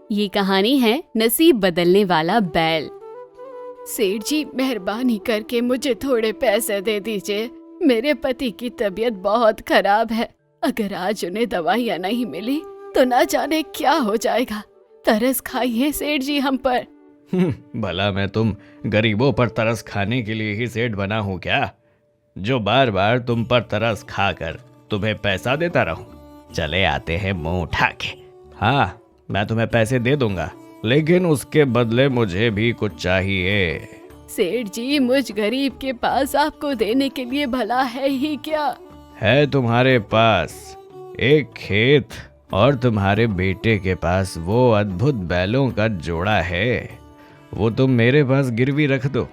ये कहानी है नसीब बदलने वाला बैल। सेठ जी, मेहरबानी करके मुझे थोड़े पैसे दे दीजिए। मेरे पति की तबीयत बहुत खराब है। अगर आज उन्हें दवाइयाँ नहीं मिली तो ना जाने क्या हो जाएगा। तरस खाइए सेठ जी हम पर। भला मैं तुम गरीबों पर तरस खाने के लिए ही सेठ बना हूँ क्या, जो बार बार तुम पर तरस खाकर तुम्हें पैसा देता रहूं? चले आते हैं मुंह उठा के। हाँ, मैं तुम्हें पैसे दे दूंगा, लेकिन उसके बदले मुझे भी कुछ चाहिए। सेठ जी, मुझ गरीब के पास आपको देने के लिए भला है ही क्या? है तुम्हारे पास एक खेत और तुम्हारे बेटे के पास वो अद्भुत बैलों का जोड़ा है। वो तुम मेरे पास गिरवी रख दो,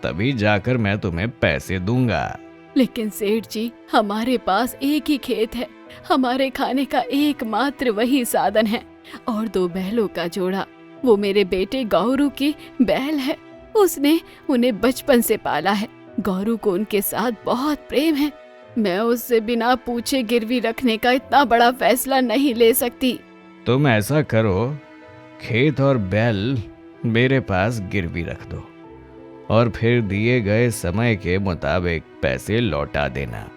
तभी जाकर मैं तुम्हें पैसे दूंगा। लेकिन सेठ जी, हमारे पास एक ही खेत है। हमारे खाने का एकमात्र वही साधन है और 2 बैलों का जोड़ा। वो मेरे बेटे गौरू की बैल है। उसने उन्हें बचपन से पाला है। गौरू को उनके साथ बहुत प्रेम है। मैं उससे बिना पूछे गिरवी रखने का इतना बड़ा फैसला नहीं ले सकती। तुम ऐसा करो, खेत और बैल मेरे पास गिरवी रख दो और फिर दिए गए समय के मुताबिक पैसे लौटा देना।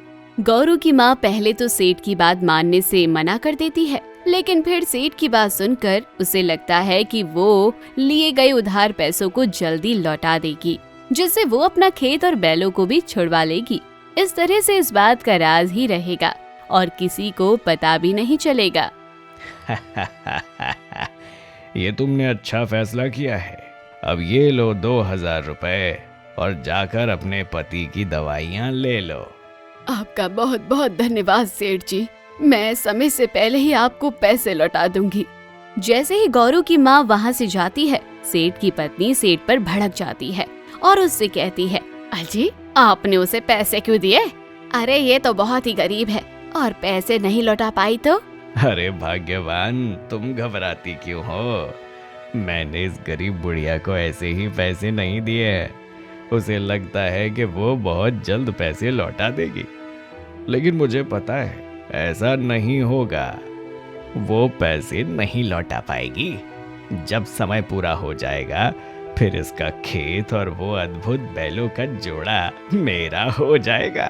गौरू की माँ पहले तो सेठ की बात मानने से मना कर देती है, लेकिन फिर सेठ की बात सुनकर उसे लगता है कि वो लिए गए उधार पैसों को जल्दी लौटा देगी, जिससे वो अपना खेत और बैलों को भी छुड़वा लेगी। इस तरह से इस बात का राज ही रहेगा और किसी को पता भी नहीं चलेगा। ये तुमने अच्छा फैसला किया है। अब ये लो 2000 रुपए और जाकर अपने पति की दवाइयाँ ले लो। आपका बहुत बहुत धन्यवाद सेठ जी। मैं समय से पहले ही आपको पैसे लौटा दूंगी। जैसे ही गौरू की माँ वहाँ से जाती है, सेठ की पत्नी सेठ पर भड़क जाती है और उससे कहती है, अजी, आपने उसे पैसे क्यों दिए? अरे ये तो बहुत ही गरीब है और पैसे नहीं लौटा पाई तो? अरे भाग्यवान, तुम घबराती क्यों हो? मैंने इस गरीब बुढ़िया को ऐसे ही पैसे नहीं दिए हैं। उसे लगता है कि वो बहुत जल्द पैसे लौटा देगी, लेकिन मुझे पता है ऐसा नहीं होगा। वो पैसे नहीं लौटा पाएगी। जब समय पूरा हो जाएगा, फिर इसका खेत और वो अद्भुत बैलों का जोड़ा मेरा हो जाएगा।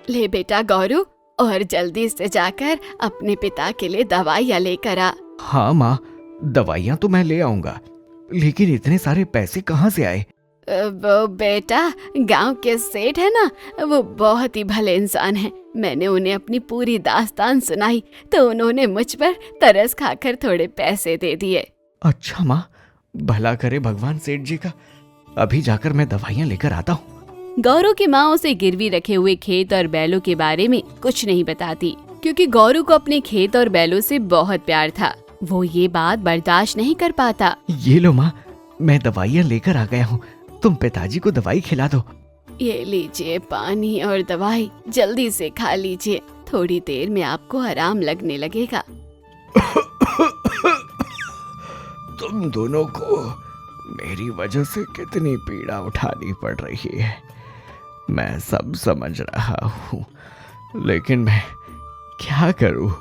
ले बेटा गौरू, और जल्दी से जाकर अपने पिता के लिए दवाइयाँ लेकर आ। हाँ माँ, दवाइयाँ तो मैं ले आऊंगा, लेकिन इतने सारे पैसे कहाँ से आए? वो बेटा, गांव के सेठ है ना, वो बहुत ही भले इंसान हैं। मैंने उन्हें अपनी पूरी दास्तान सुनाई तो उन्होंने मुझ पर तरस खाकर थोड़े पैसे दे दिए। अच्छा माँ, भला करे भगवान सेठ जी का। अभी जाकर मैं दवाइयाँ लेकर आता हूँ। गौरू की माँ उसे गिरवी रखे हुए खेत और बैलों के बारे में कुछ नहीं बताती, क्योंकि गौरू को अपने खेत और बैलों से बहुत प्यार था। वो ये बात बर्दाश्त नहीं कर पाता। ये लो माँ, मैं दवाइयाँ लेकर आ गया हूँ। तुम पिताजी को दवाई खिला दो। ये लीजिए पानी और दवाई, जल्दी से खा लीजिए। थोड़ी देर में आपको आराम लगने लगेगा। तुम दोनों को मेरी वजह से कितनी पीड़ा उठानी पड़ रही है, मैं सब समझ रहा हूँ, लेकिन मैं क्या करूँ?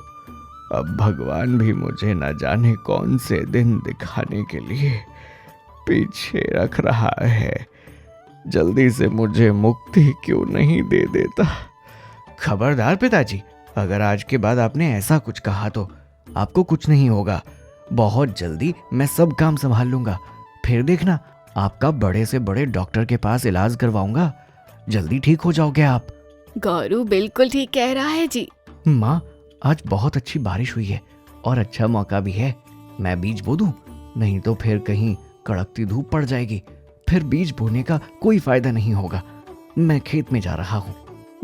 अब भगवान भी मुझे न जाने कौन से दिन दिखाने के लिए पीछे रख रहा है। जल्दी से मुझे मुक्ति क्यों नहीं दे देता? खबरदार पिताजी, अगर आज के बाद आपने ऐसा कुछ कहा तो आपको कुछ नहीं होगा। बहुत जल्दी मैं सब काम संभाल लूंगा। फिर देखना, आपका बड़े से बड़े डॉक्टर के पास इलाज करवाऊंगा। जल्दी ठीक हो जाओगे आप। गौरू बिल्कुल ठीक कह रहा है जी। माँ, आज बहुत अच्छी बारिश हुई है और अच्छा मौका भी है। मैं बीज बो दूं, नहीं तो फिर कहीं कड़कती धूप पड़ जाएगी। फिर बीज बोने का कोई फायदा नहीं होगा। मैं खेत में जा रहा हूँ।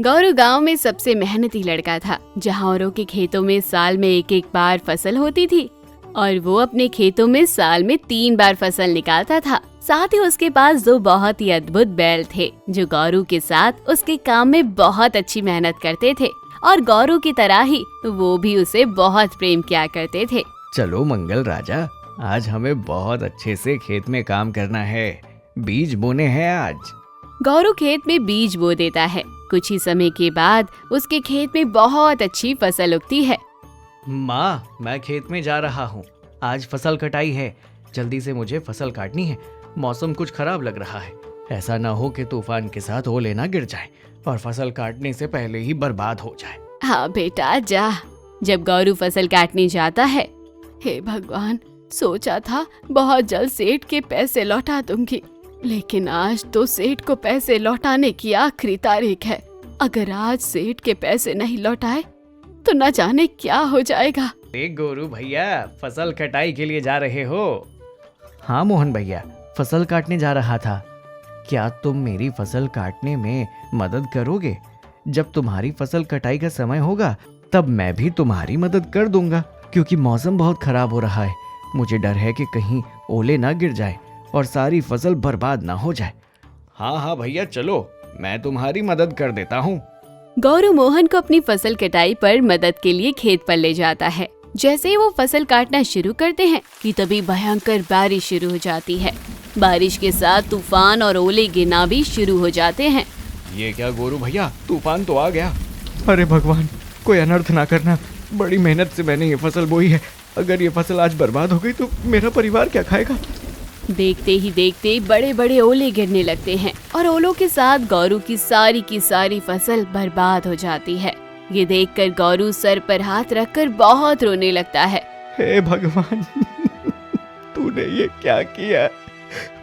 गौरू गांव में सबसे मेहनती लड़का था। जहाँ औरों के खेतों में साल में एक बार फसल होती थी और वो अपने खेतों में साल में 3 बार फसल निकालता था। साथ ही उसके पास 2 बहुत ही अद्भुत बैल थे, जो गौरू के साथ उसके काम में बहुत अच्छी मेहनत करते थे और गौरू की तरह ही वो भी उसे बहुत प्रेम किया करते थे। चलो मंगल राजा, आज हमें बहुत अच्छे से खेत में काम करना है। बीज बोने हैं आज। गौरू खेत में बीज बो देता है। कुछ ही समय के बाद उसके खेत में बहुत अच्छी फसल उगती है। माँ, मैं खेत में जा रहा हूँ। आज फसल कटाई है, जल्दी से मुझे फसल काटनी है। मौसम कुछ खराब लग रहा है। ऐसा ना हो कि तूफान के साथ ओले ना गिर जाए और फसल काटने से पहले ही बर्बाद हो जाए। हाँ बेटा जा। जब गौरू फसल काटने जाता है, हे भगवान, सोचा था बहुत जल्द सेठ के पैसे लौटा दूंगी, लेकिन आज तो सेठ को पैसे लौटाने की आखिरी तारीख है। अगर आज सेठ के पैसे नहीं लौटाए तो न जाने क्या हो जाएगा। गोरू भैया, फसल कटाई के लिए जा रहे हो? हाँ मोहन भैया, फसल काटने जा रहा था। क्या तुम मेरी फसल काटने में मदद करोगे? जब तुम्हारी फसल कटाई का समय होगा तब मैं भी तुम्हारी मदद कर दूंगा, क्योंकि मौसम बहुत खराब हो रहा है। मुझे डर है कि कहीं ओले ना गिर जाए और सारी फसल बर्बाद ना हो जाए। हाँ हाँ भैया, चलो, मैं तुम्हारी मदद कर देता हूँ। गौरू मोहन को अपनी फसल कटाई पर मदद के लिए खेत पर ले जाता है। जैसे ही वो फसल काटना शुरू करते हैं कि तभी भयंकर बारिश शुरू हो जाती है। बारिश के साथ तूफान और ओले गिरना भी शुरू हो जाते हैं। ये क्या गोरू भैया, तूफान तो आ गया। अरे भगवान, कोई अनर्थ ना करना। बड़ी मेहनत से मैंने ये फसल बोई है। अगर ये फसल आज बर्बाद हो गई तो मेरा परिवार क्या खाएगा? देखते ही देखते बड़े बड़े ओले गिरने लगते हैं और ओलों के साथ गौरू की सारी फसल बर्बाद हो जाती है। ये देखकर गौरू सर पर हाथ रखकर बहुत रोने लगता है। हे भगवान, तूने ये क्या किया?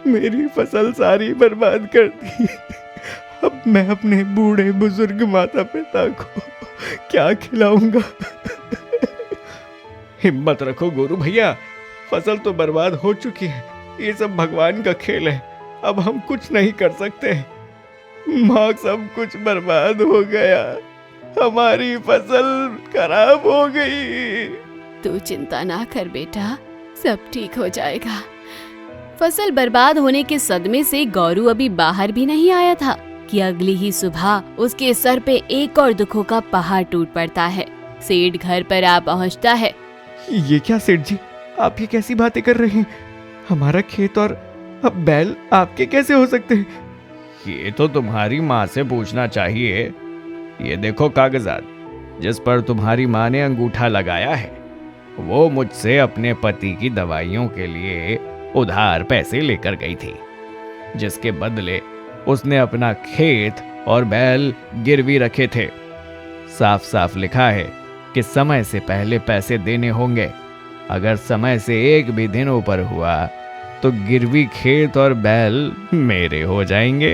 मेरी फसल सारी बर्बाद कर दी। अब मैं अपने बूढ़े बुजुर्ग माता पिता को क्या खिलाऊंगा? हिम्मत रखो गोरू भैया, फसल तो बर्बाद हो चुकी है। ये सब भगवान का खेल है, अब हम कुछ नहीं कर सकते। माँ, सब कुछ बर्बाद हो गया, हमारी फसल खराब हो गई। तू चिंता ना कर बेटा, सब ठीक हो जाएगा। फसल बर्बाद होने के सदमे से गौरू अभी बाहर भी नहीं आया था कि अगली ही सुबह उसके सर पे एक और दुखों का पहाड़ टूट पड़ता है। सेठ घर पर आ पहुंचता है। ये क्या सेठ जी, आप ये कैसी बातें कर रहे हैं? हमारा खेत और अब बैल आपके कैसे हो सकते हैं? ये तो तुम्हारी माँ से पूछना चाहिए। ये देखो कागजात, जिस पर तुम्हारी माँ ने अंगूठा लगाया है, वो मुझसे अपने पति की दवाइयों के लिए उधार पैसे लेकर गई थी, जिसके बदले उसने अपना खेत और बैल गिरवी रखे थे। साफ साफ लिखा है कि समय से पहले पैसे देने होंगे। अगर समय से एक भी दिन ऊपर हुआ तो गिरवी खेत और बैल मेरे हो जाएंगे।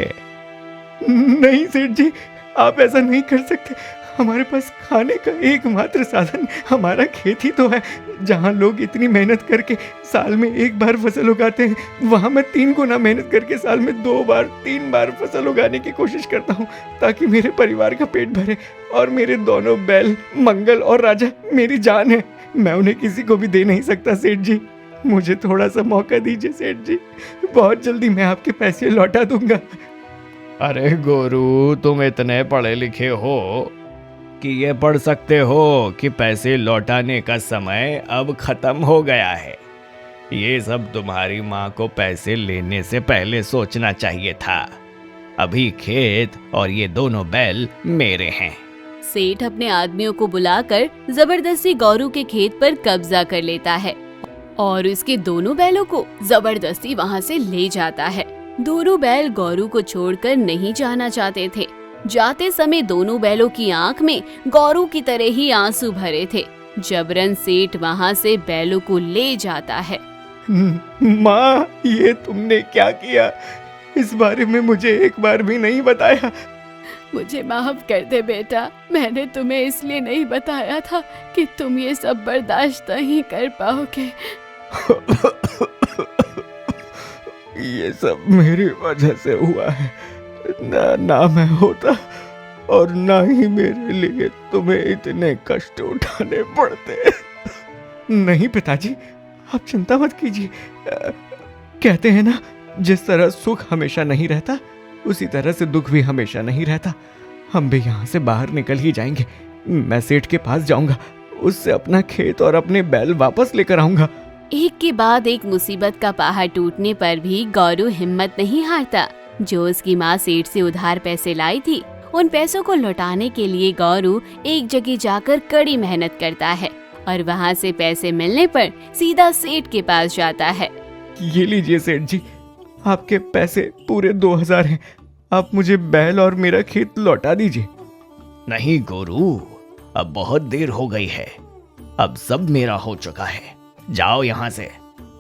नहीं सेठ जी, आप ऐसा नहीं कर सकते। हमारे पास खाने का एकमात्र साधन हमारा खेत ही तो है। जहाँ लोग इतनी मेहनत करके साल में एक बार फसल उगाते हैं, वहाँ मैं 3 गुना मेहनत करके साल में 2 बार 3 बार फसल उगाने की कोशिश करता हूँ, ताकि मेरे परिवार का पेट भरे। और मेरे दोनों बैल मंगल और राजा मेरी जान है। मैं उन्हें किसी को भी दे नहीं सकता सेठ जी। मुझे थोड़ा सा मौका दीजिए सेठ जी, बहुत जल्दी मैं आपके पैसे लौटा दूंगा। अरे गोरू, तुम इतने पढ़े लिखे हो कि ये पढ़ सकते हो कि पैसे लौटाने का समय अब खत्म हो गया है। ये सब तुम्हारी माँ को पैसे लेने से पहले सोचना चाहिए था। अभी खेत और ये दोनों बैल मेरे हैं। सेठ अपने आदमियों को बुलाकर जबरदस्ती गौरू के खेत पर कब्जा कर लेता है और उसके दोनों बैलों को जबरदस्ती वहाँ से ले जाता है। दोनों बैल गौरू को छोड़कर नहीं जाना चाहते थे। जाते समय दोनों बैलों की आंख में गौरू की तरह ही आंसू भरे थे। जबरन सेठ वहाँ से बैलों को ले जाता है। माँ, ये तुमने क्या किया? इस बारे में मुझे एक बार भी नहीं बताया। मुझे माफ कर दे बेटा, मैंने तुम्हें इसलिए नहीं बताया था कि तुम ये सब बर्दाश्त नहीं कर पाओगे। ये सब मेरी वजह से हुआ है। ना मैं होता और ना ही मेरे लिए तुम्हें इतने कष्ट उठाने पड़ते। नहीं पिताजी, आप चिंता मत कीजिए। कहते हैं ना, जिस तरह सुख हमेशा नहीं रहता, उसी तरह से दुख भी हमेशा नहीं रहता। हम भी यहाँ से बाहर निकल ही जाएंगे। मैं सेठ के पास जाऊंगा, उससे अपना खेत और अपने बैल वापस लेकर आऊंगा। एक के बाद एक मुसीबत का पहाड़ टूटने पर भी गौरू हिम्मत नहीं हारता। जो उसकी माँ सेठ से उधार पैसे लाई थी, उन पैसों को लौटाने के लिए गौरू एक जगह जाकर कड़ी मेहनत करता है और वहाँ से पैसे मिलने पर सीधा सेठ के पास जाता है। ये लीजिए सेठ जी, आपके पैसे पूरे 2000 हैं। आप मुझे बैल और मेरा खेत लौटा दीजिए। नहीं गोरू, अब बहुत देर हो गई है, अब सब मेरा हो चुका है, जाओ यहाँ से।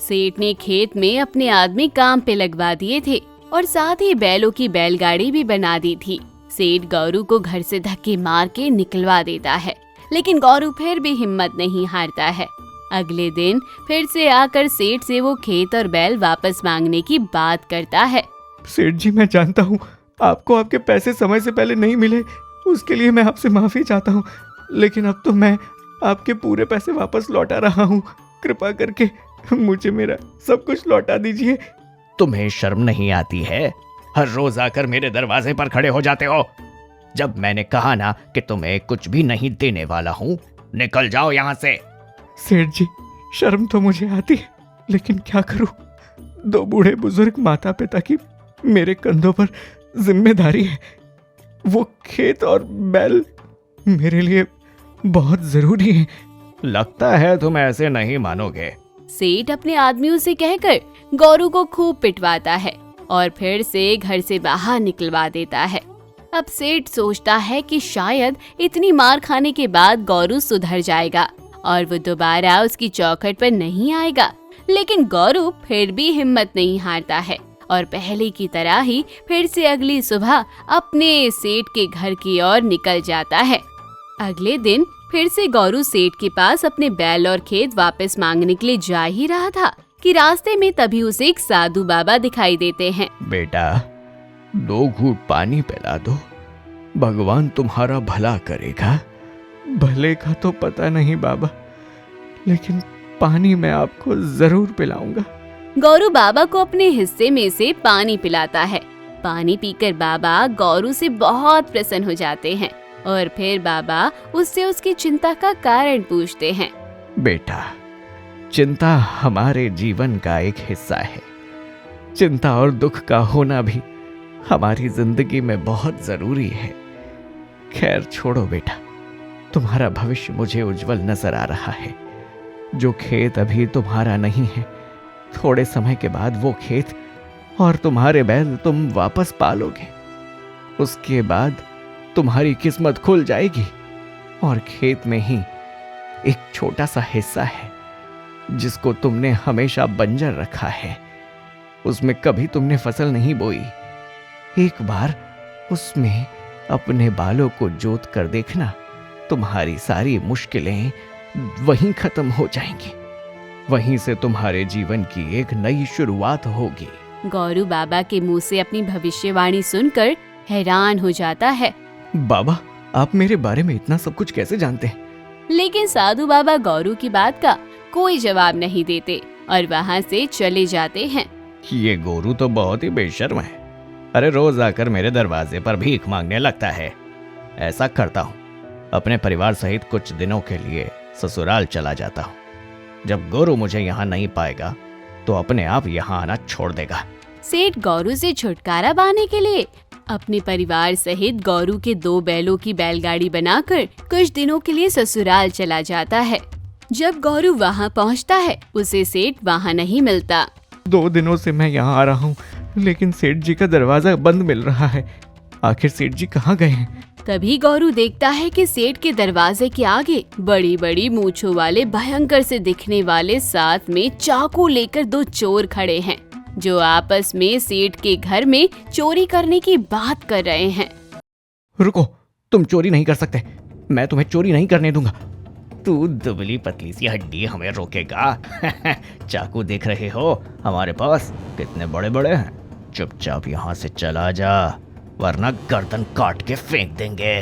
सेठ ने खेत में अपने आदमी काम पे लगवा दिए थे और साथ ही बैलों की बैलगाड़ी भी बना दी थी। सेठ गौरू को घर से धक्के मार के निकलवा देता है, लेकिन गौरू फिर भी हिम्मत नहीं हारता है। अगले दिन फिर से आकर सेठ से वो खेत और बैल वापस मांगने की बात करता है। सेठ जी, मैं जानता हूँ आपको आपके पैसे समय से पहले नहीं मिले, उसके लिए मैं आपसे माफी चाहता हूँ, लेकिन अब तो मैं आपके पूरे पैसे वापस लौटा रहा हूँ। कृपा करके मुझे मेरा सब कुछ लौटा दीजिए। तुम्हें शर्म नहीं आती है? हर रोज आकर मेरे दरवाजे पर खड़े हो जाते हो। जब मैंने कहा ना कि तुम्हें कुछ भी नहीं देने वाला हूँ, निकल जाओ यहाँ से। सेठ जी, शर्म तो मुझे आती है, लेकिन क्या करूँ, 2 बूढ़े बुजुर्ग माता पिता की मेरे कंधों पर जिम्मेदारी है। वो खेत और बैल मेरे लिए बहुत जरूरी है। लगता है तुम ऐसे नहीं मानोगे। सेठ अपने आदमियों से कहकर गौरू को खूब पिटवाता है और फिर से घर से बाहर निकलवा देता है। अब सेठ सोचता है कि शायद इतनी मार खाने के बाद गौरू सुधर जाएगा और वो दोबारा उसकी चौखट पर नहीं आएगा, लेकिन गौरू फिर भी हिम्मत नहीं हारता है और पहले की तरह ही फिर से अगली सुबह अपने सेठ के घर की ओर निकल जाता है। अगले दिन फिर से गौरू सेठ के पास अपने बैल और खेत वापस मांगने के लिए जा ही रहा था कि रास्ते में तभी उसे एक साधु बाबा दिखाई देते हैं। बेटा, 2 घूंट पानी पिला दो, भगवान तुम्हारा भला करेगा। भले का तो पता नहीं बाबा, लेकिन पानी मैं आपको जरूर पिलाऊंगा। गौरू बाबा को अपने हिस्से में से पानी पिलाता है। पानी पीकर बाबा गौरू से बहुत प्रसन्न हो जाते हैं और फिर बाबा उससे उसकी चिंता का कारण पूछते हैं। बेटा, चिंता हमारे जीवन का एक हिस्सा है। चिंता और दुख का होना भी हमारी जिंदगी में बहुत जरूरी है। खैर छोड़ो बेटा, तुम्हारा भविष्य मुझे उज्जवल नजर आ रहा है। जो खेत अभी तुम्हारा नहीं है, थोड़े समय के बाद वो खेत और तुम्हारे बैल तुम वापस पालोगे। उसके बाद तुम्हारी किस्मत खुल जाएगी और खेत में ही एक छोटा सा हिस्सा है जिसको तुमने हमेशा बंजर रखा है। उसमें कभी तुमने फसल नहीं बोई। एक बार उसमें अपने बालों को जोत कर देखना, तुम्हारी सारी मुश्किलें वहीं खत्म हो जाएंगी। वहीं से तुम्हारे जीवन की एक नई शुरुआत होगी। गौरू बाबा के मुंह से अपनी भविष्यवाणी सुनकर हैरान हो जाता है। बाबा, आप मेरे बारे में इतना सब कुछ कैसे जानते हैं? लेकिन साधु बाबा गौरू की बात का कोई जवाब नहीं देते और वहाँ से चले जाते हैं। ये गोरू तो बहुत ही बेशर्म है। अरे रोज आकर मेरे दरवाजे पर भीख मांगने लगता है। ऐसा करता हूँ, अपने परिवार सहित कुछ दिनों के लिए ससुराल चला जाता हूँ। जब गोरू मुझे यहाँ नहीं पाएगा तो अपने आप यहाँ आना छोड़ देगा। सेठ गौरू से छुटकारा पाने के लिए अपने परिवार सहित गौरू के 2 बैलों की बैलगाड़ी बनाकर कुछ दिनों के लिए ससुराल चला जाता है। जब गौरू वहाँ पहुँचता है, उसे सेठ वहाँ नहीं मिलता। 2 दिनों से मैं यहाँ आ रहा हूँ, लेकिन सेठ जी का दरवाजा बंद मिल रहा है। आखिर सेठ जी कहाँ गए हैं? तभी गौरू देखता है कि सेठ के दरवाजे के आगे बड़ी बड़ी मूंछों वाले भयंकर से दिखने वाले साथ में चाकू लेकर 2 चोर खड़े हैं, जो आपस में सेठ के घर में चोरी करने की बात कर रहे हैं। रुको, तुम चोरी नहीं कर सकते। मैं तुम्हें चोरी नहीं करने दूंगा। तू दुबली पतली सी हड्डी हमें रोकेगा? चाकू देख रहे हो हमारे पास कितने बड़े बड़े हैं। चुपचाप यहाँ से चला जा, वरना गर्दन काट के फेंक देंगे।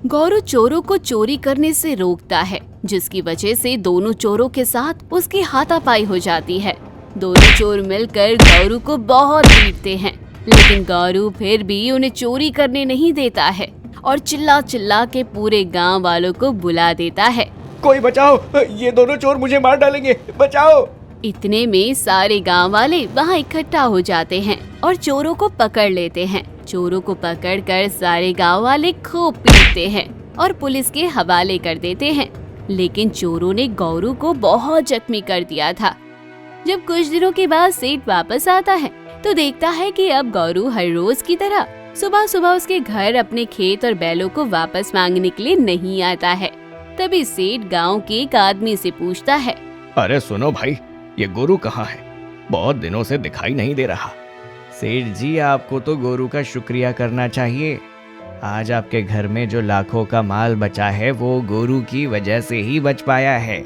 गौरू चोरों को चोरी करने से रोकता है, जिसकी वजह से दोनों चोरों के साथ उसकी हाथापाई हो जाती है। दोनों चोर मिलकर गौरू को बहुत पीटते हैं, लेकिन गौरू फिर भी उन्हें चोरी करने नहीं देता है और चिल्ला चिल्ला के पूरे गांव वालों को बुला देता है। कोई बचाओ, ये दोनों चोर मुझे मार डालेंगे, बचाओ। इतने में सारे गांव वाले वहां इकट्ठा हो जाते हैं और चोरों को पकड़ लेते हैं। चोरों को पकड़कर सारे गांव वाले खूब पीटते हैं और पुलिस के हवाले कर देते हैं। लेकिन चोरों ने गौरू को बहुत जख्मी कर दिया था। जब कुछ दिनों के बाद सेठ वापस आता है तो देखता है कि अब गौरू हर रोज की तरह सुबह सुबह उसके घर अपने खेत और बैलों को वापस मांगने के लिए नहीं आता है। तभी सेठ गांव के एक आदमी से पूछता है, अरे सुनो भाई, ये गोरू कहाँ है? बहुत दिनों से दिखाई नहीं दे रहा। सेठ जी, आपको तो गोरू का शुक्रिया करना चाहिए। आज आपके घर में जो लाखों का माल बचा है वो गोरू की वजह से ही बच पाया है।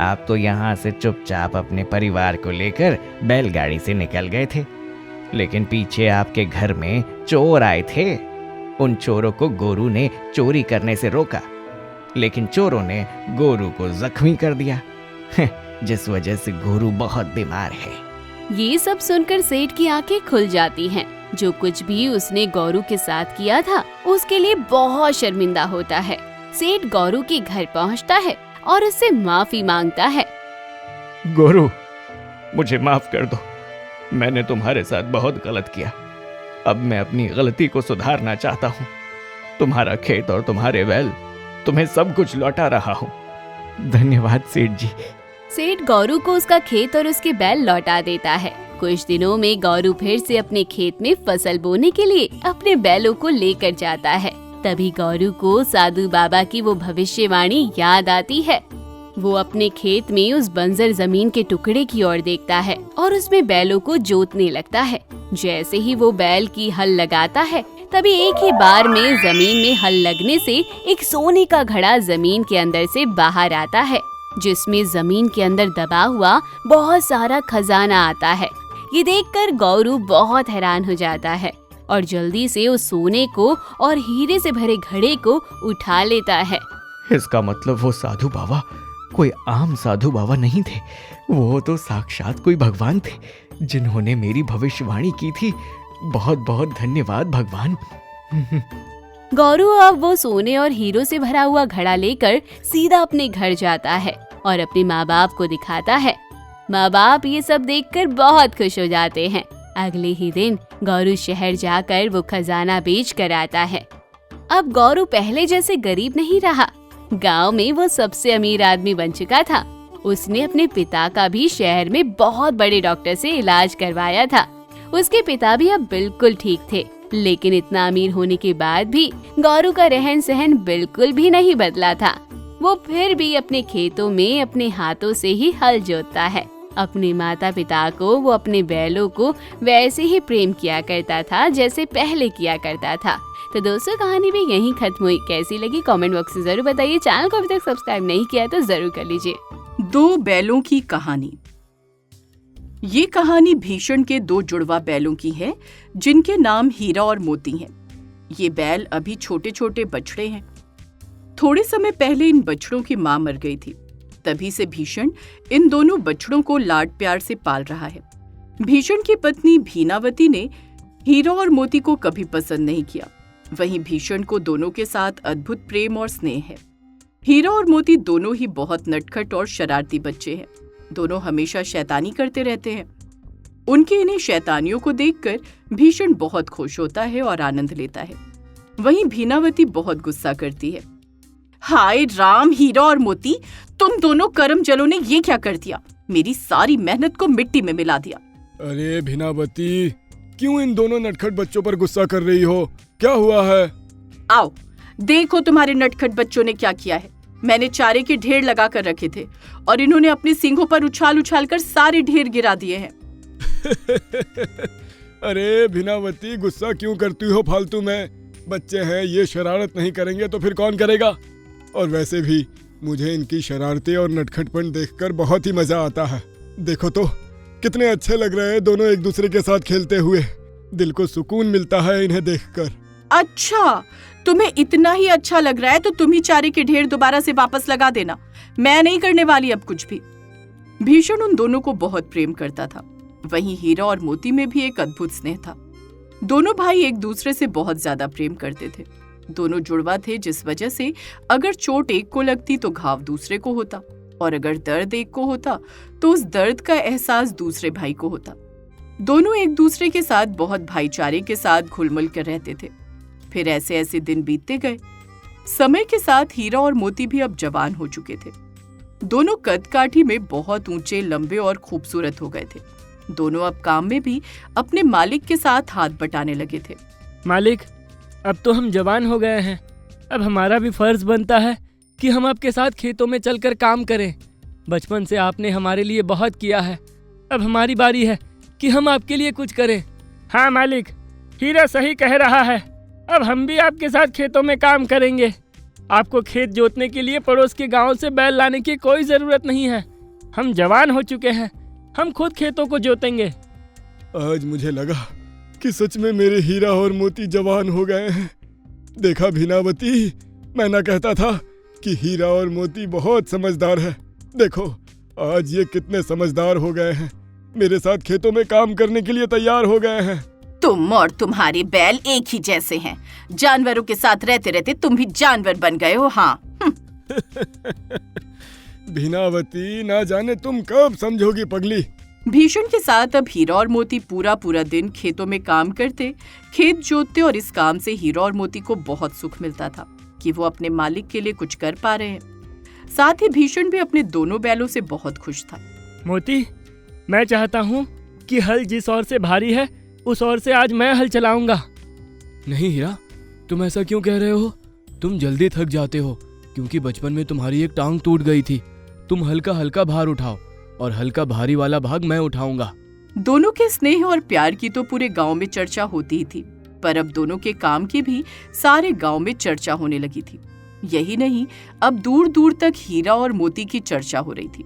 आप तो यहाँ से चुपचाप अपने परिवार को लेकर बैलगाड़ी से निकल गए थे, लेकिन पीछे आपके घर में चोर आए थे। उन चोरों को गोरू ने चोरी करने से रोका, लेकिन चोरों ने गोरू को जख्मी कर दिया, जिस वजह से गोरू बहुत बीमार है। ये सब सुनकर सेठ की आंखें खुल जाती हैं। जो कुछ भी उसने गौरू के साथ किया था उसके लिए बहुत शर्मिंदा होता है। सेठ गौरू के घर पहुंचता है और उससे माफी मांगता है। गोरू, मुझे माफ कर दो। मैंने तुम्हारे साथ बहुत गलत किया। अब मैं अपनी गलती को सुधारना चाहता हूँ। तुम्हारा खेत और तुम्हारे बैल, तुम्हें सब कुछ लौटा रहा हूँ। धन्यवाद सेठ जी। सेठ गौरू को उसका खेत और उसके बैल लौटा देता है। कुछ दिनों में गौरू फिर से अपने खेत में फसल बोने के लिए अपने बैलों को लेकर जाता है। तभी गौरू को साधु बाबा की वो भविष्यवाणी याद आती है। वो अपने खेत में उस बंजर जमीन के टुकड़े की ओर देखता है और उसमें बैलों को जोतने लगता है। जैसे ही वो बैल की हल लगाता है तभी एक ही बार में जमीन में हल लगने से एक सोने का घड़ा जमीन के अंदर से बाहर आता है, जिसमें जमीन के अंदर दबा हुआ बहुत सारा खजाना आता है। ये देखकर गौरू बहुत हैरान हो जाता है और जल्दी से उस सोने को और हीरे से भरे घड़े को उठा लेता है। इसका मतलब वो साधु बाबा कोई आम साधु बाबा नहीं थे, वो तो साक्षात कोई भगवान थे जिन्होंने मेरी भविष्यवाणी की थी। बहुत बहुत धन्यवाद भगवान। गौरू अब वो सोने और हीरो से भरा हुआ घड़ा लेकर सीधा अपने घर जाता है और अपने माँ बाप को दिखाता है। माँ बाप ये सब देखकर बहुत खुश हो जाते हैं। अगले ही दिन गौरू शहर जाकर वो खजाना बेच कर आता है। अब गौरू पहले जैसे गरीब नहीं रहा। गांव में वो सबसे अमीर आदमी बन चुका था। उसने अपने पिता का भी शहर में बहुत बड़े डॉक्टर से इलाज करवाया था। उसके पिता भी अब बिल्कुल ठीक थे, लेकिन इतना अमीर होने के बाद भी गौरू का रहन सहन बिल्कुल भी नहीं बदला था। वो फिर भी अपने खेतों में अपने हाथों से ही हल जोतता है। अपने माता पिता को वो अपने बैलों को वैसे ही प्रेम किया करता था जैसे पहले किया करता था। तो दोस्तों, कहानी भी यहीं खत्म हुई। कैसी लगी कमेंट बॉक्स में जरूर बताइए। चैनल को अभी तक सब्सक्राइब नहीं किया तो जरूर कर लीजिए। दो बैलों की कहानी। ये कहानी भीषण के दो जुड़वा बैलों की है जिनके नाम हीरा और मोती हैं। ये बैल अभी छोटे छोटे बछड़े हैं। थोड़े समय पहले इन बछड़ों की मां मर गई थी। तभी से भीषण इन दोनों बछड़ों को लाड प्यार से पाल रहा है। भीषण की पत्नी भीनावती ने हीरा और मोती को कभी पसंद नहीं किया। वहीं भीषण को दोनों के साथ अद्भुत प्रेम और स्नेह है। हीरा और मोती दोनों ही बहुत नटखट और शरारती बच्चे हैं। दोनों हमेशा शैतानी करते रहते हैं। उनकी इन्हीं शैतानियों को देखकर भीषण बहुत खुश होता है और आनंद लेता है। वहीं भीनावती बहुत गुस्सा करती है। हाय राम, हीरा और मोती, तुम दोनों कर्मजलों ने ये क्या कर दिया? मेरी सारी मेहनत को मिट्टी में मिला दिया। अरे भीनावती, क्यों इन दोनों नटखट बच्चों पर गुस्सा कर रही हो? क्या हुआ है? आओ देखो तुम्हारे नटखट बच्चों ने क्या किया है। मैंने चारे के ढेर लगा कर रखे थे और इन्होंने अपने सींगों पर उछाल उछाल कर सारे ढेर गिरा दिए हैं। अरे भीनावती, गुस्सा क्यों करती हो फालतू में? बच्चे हैं, ये शरारत नहीं करेंगे तो फिर कौन करेगा? और वैसे भी मुझे इनकी शरारतें और नटखटपन देखकर बहुत ही मजा आता है। देखो तो कितने अच्छे लग रहे हैं दोनों एक दूसरे के साथ खेलते हुए। दिल को सुकून मिलता है इन्हें देखकर। अच्छा, तुम्हें इतना ही अच्छा लग रहा है तो तुम ही चारे के ढेर दोबारा से वापस लगा देना। मैं नहीं करने वाली अब कुछ भी। भीषण उन दोनों को बहुत प्रेम करता था। वहीं हीरा और मोती में भी एक अद्भुत स्नेह था। दोनों भाई एक दूसरे से बहुत ज्यादा प्रेम करते थे। दोनों जुड़वा थे, जिस वजह से अगर चोट एक को लगती तो घाव दूसरे को होता, और अगर दर्द एक को होता तो उस दर्द का एहसास दूसरे भाई को होता। दोनों एक दूसरे के साथ बहुत भाईचारे के साथ घुल मिल कर रहते थे। फिर ऐसे ऐसे दिन बीतते गए। समय के साथ हीरा और मोती भी अब जवान हो चुके थे। दोनों कद काठी में बहुत ऊंचे, लंबे और खूबसूरत हो गए थे। दोनों अब काम में भी अपने मालिक के साथ हाथ बटाने लगे थे। मालिक, अब तो हम जवान हो गए हैं। अब हमारा भी फर्ज बनता है कि हम आपके साथ खेतों में चलकर काम करें। बचपन से आपने हमारे लिए बहुत किया है। अब हमारी बारी है कि हम आपके लिए कुछ करें। हाँ मालिक, हीरा सही कह रहा है। अब हम भी आपके साथ खेतों में काम करेंगे। आपको खेत जोतने के लिए पड़ोस के गांव से बैल लाने की कोई ज़रूरत नहीं है। हम जवान हो चुके हैं, हम खुद खेतों को जोतेंगे। आज मुझे लगा कि सच में मेरे हीरा और मोती जवान हो गए हैं। देखा भीनावती, मैं ना कहता था कि हीरा और मोती बहुत समझदार है। देखो आज ये कितने समझदार हो गए हैं, मेरे साथ खेतों में काम करने के लिए तैयार हो गए हैं। तुम और तुम्हारे बैल एक ही जैसे हैं। जानवरों के साथ रहते रहते तुम भी जानवर बन गए हो। हाँ। भीनावती, ना जाने तुम कब समझोगी पगली। भीषण के साथ अब हीरा और मोती पूरा पूरा दिन खेतों में काम करते, खेत जोतते और इस काम से हीरा और मोती को बहुत सुख मिलता था कि वो अपने मालिक के लिए कुछ कर पा रहे हैं। साथ ही भीषण भी अपने दोनों बैलों से बहुत खुश था। मोती, मैं चाहता हूँ कि हल जिस ओर से भारी है उस ओर से आज मैं हल चलाऊंगा। नहीं हीरा, तुम ऐसा क्यों कह रहे हो? तुम जल्दी थक जाते हो क्योंकि बचपन में तुम्हारी एक टांग टूट गई थी। तुम हल्का हल्का भार उठाओ और हल्का भारी वाला भाग मैं उठाऊंगा। दोनों के स्नेह और प्यार की तो पूरे गांव में चर्चा होती ही थी, पर अब दोनों के काम की भी सारे गांव में चर्चा होने लगी थी। यही नहीं, अब दूर दूर तक हीरा और मोती की चर्चा हो रही थी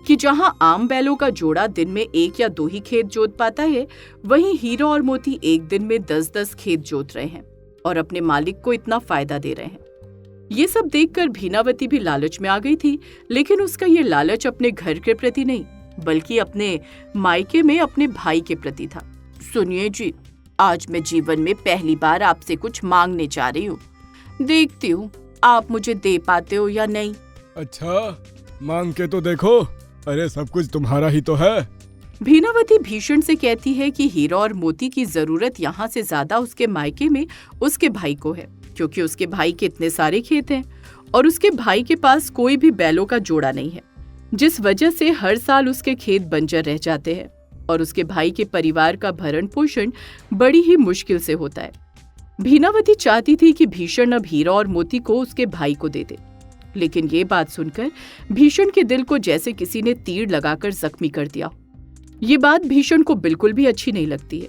कि जहां आम बैलों का जोड़ा दिन में 1 या 2 ही खेत जोत पाता है, वहीं हीरा और मोती एक दिन में 10-10 खेत जोत रहे हैं और अपने मालिक को इतना फायदा दे रहे हैं। ये सब देखकर भीनावती भी लालच में आ गई थी, लेकिन उसका ये लालच अपने घर के प्रति नहीं, बल्कि अपने मायके में अपने भाई के प्रति था। सुनिए जी, आज मैं जीवन में पहली बार आपसे कुछ मांगने जा रही हूँ। देखती हूँ आप मुझे दे पाते हो या नहीं। अच्छा, मांग के तो देखो। अरे सब कुछ तुम्हारा ही तो है। भीनावती भीषण से कहती है कि हीरा और मोती की जरूरत यहाँ से ज्यादा उसके मायके में उसके भाई को है, क्योंकि उसके भाई के इतने सारे खेत हैं और उसके भाई के पास कोई भी बैलों का जोड़ा नहीं है, जिस वजह से हर साल उसके खेत बंजर रह जाते हैं और उसके भाई के परिवार का भरण पोषण बड़ी ही मुश्किल से होता है। भीनावती चाहती थी कि भीषण अब हीरा और मोती को उसके भाई को दे दे, लेकिन ये बात सुनकर भीषण के दिल को जैसे किसी ने तीर लगाकर जख्मी कर दिया। ये बात भीषण को बिल्कुल भी अच्छी नहीं लगती है,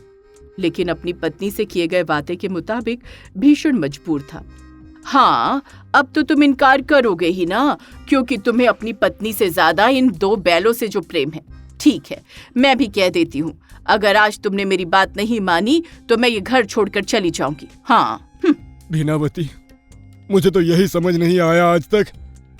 लेकिन अपनी पत्नी से किए गए वादे के मुताबिक भीषण मजबूर था। हाँ, अब तो तुम इनकार करोगे ही ना, क्योंकि तुम्हें अपनी पत्नी से ज्यादा इन 2 बैलों से जो प्रेम है। ठीक है, मैं भी कह देती हूँ, अगर आज तुमने मेरी बात नहीं मानी तो मैं ये घर छोड़कर चली जाऊंगी। हाँ। भीनावती, मुझे तो यही समझ नहीं आया आज तक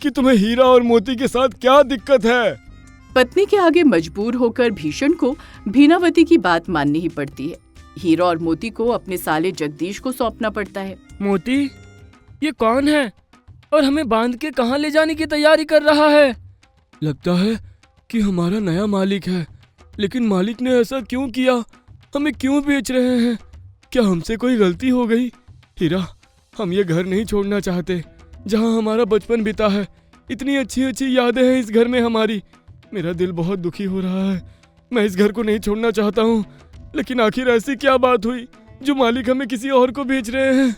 कि तुम्हें हीरा और मोती के साथ क्या दिक्कत है। पत्नी के आगे मजबूर होकर भीषण को भीनावती की बात माननी ही पड़ती है। हीरा और मोती को अपने साले जगदीश को सौंपना पड़ता है। मोती, ये कौन है और हमें बांध के कहाँ ले जाने की तैयारी कर रहा है? लगता है कि हमारा नया मालिक है, लेकिन मालिक ने ऐसा क्यों किया? हमें क्यों बेच रहे हैं? क्या हमसे कोई गलती हो गई? हीरा, हम ये घर नहीं छोड़ना चाहते जहाँ हमारा बचपन बीता है। इतनी अच्छी अच्छी यादें हैं इस घर में हमारी। मेरा दिल बहुत दुखी हो रहा है। मैं इस घर को नहीं छोड़ना चाहता हूँ, लेकिन आखिर ऐसी क्या बात हुई जो मालिक हमें किसी और को बेच रहे हैं?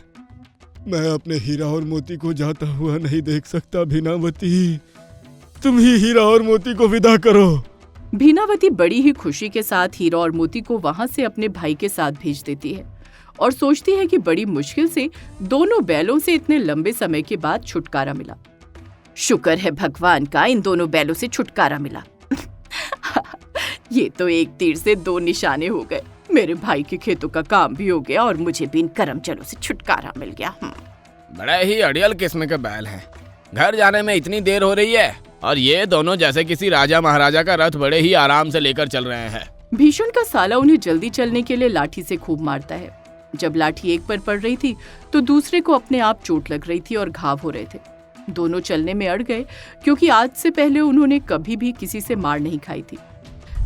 मैं अपने हीरा और मोती को जाता हुआ नहीं देख सकता। भीनावती, तुम ही हीरा और मोती को विदा करो। भीनावती बड़ी ही खुशी के साथ हीरा और मोती को वहां से अपने भाई के साथ भेज देती है और सोचती है कि बड़ी मुश्किल से दोनों बैलों से इतने लंबे समय के बाद छुटकारा मिला। शुक्र है भगवान का, इन दोनों बैलों से छुटकारा मिला। ये तो एक तीर से 2 निशाने हो गए। मेरे भाई के खेतों का काम भी हो गया और मुझे भी इन करम जलों से छुटकारा मिल गया। बड़े ही अड़ियल किस्म के बैल हैं। घर जाने में इतनी देर हो रही है और ये दोनों जैसे किसी राजा महाराजा का रथ बड़े ही आराम से लेकर चल रहे हैं। भीषण का साला उन्हें जल्दी चलने के लिए लाठी से खूब मारता है। जब लाठी एक पर पड़ रही थी तो दूसरे को अपने आप चोट लग रही थी और घाव हो रहे थे। दोनों चलने में अड़ गए, क्योंकि आज से पहले उन्होंने कभी भी किसी से मार नहीं खाई थी।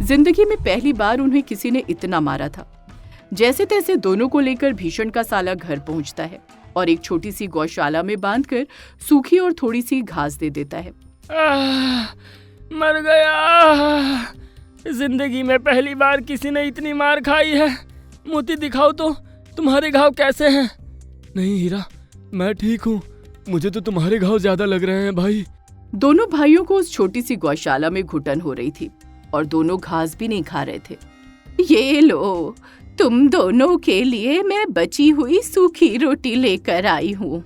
जिंदगी में पहली बार उन्हें किसी ने इतना मारा था। जैसे तैसे दोनों को लेकर भीषण का साला घर पहुंचता है और एक छोटी सी गौशाला में बांधकर सूखी और थोड़ी सी घास दे देता है। मर गया। जिंदगी में पहली बार किसी ने इतनी मार खाई है। मोती दिखाओ तो तुम्हारे घाव कैसे हैं? नहीं हीरा, मैं ठीक हूँ। मुझे तो तुम्हारे घाव ज्यादा लग रहे हैं भाई। दोनों भाइयों को उस छोटी सी गौशाला में घुटन हो रही थी और दोनों घास भी नहीं खा रहे थे। ये लो, तुम दोनों के लिए मैं बची हुई सूखी रोटी लेकर आई हूँ।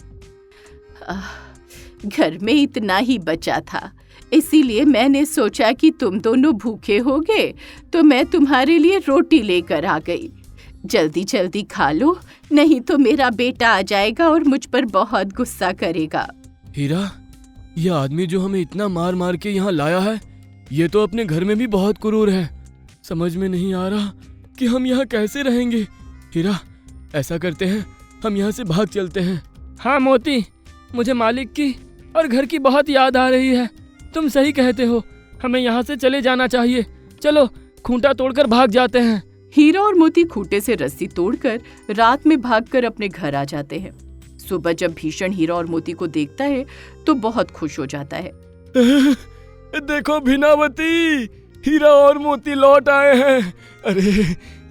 घर में इतना ही बचा था, इसीलिए मैंने सोचा कि तुम दोनों भूखे होगे तो मैं तुम्हारे लिए रोटी लेकर आ गई। जल्दी जल्दी खा लो, नहीं तो मेरा बेटा आ जाएगा और मुझ पर बहुत गुस्सा करेगा। हीरा, यह आदमी जो हमें इतना मार मार के यहाँ लाया है, ये तो अपने घर में भी बहुत क्रूर है। समझ में नहीं आ रहा कि हम यहाँ कैसे रहेंगे। हीरा, ऐसा करते हैं, हम यहाँ से भाग चलते हैं। हाँ मोती, मुझे मालिक की और घर की बहुत याद आ रही है। तुम सही कहते हो, हमें यहाँ से चले जाना चाहिए। चलो खूंटा तोड़कर भाग जाते हैं। हीरा और मोती खूंटे से रस्सी तोड़कर रात में भागकर अपने घर आ जाते हैं। सुबह जब भीषण हीरा और मोती को देखता है तो बहुत खुश हो जाता है। देखो भीनावती, हीरा और मोती लौट आए हैं। अरे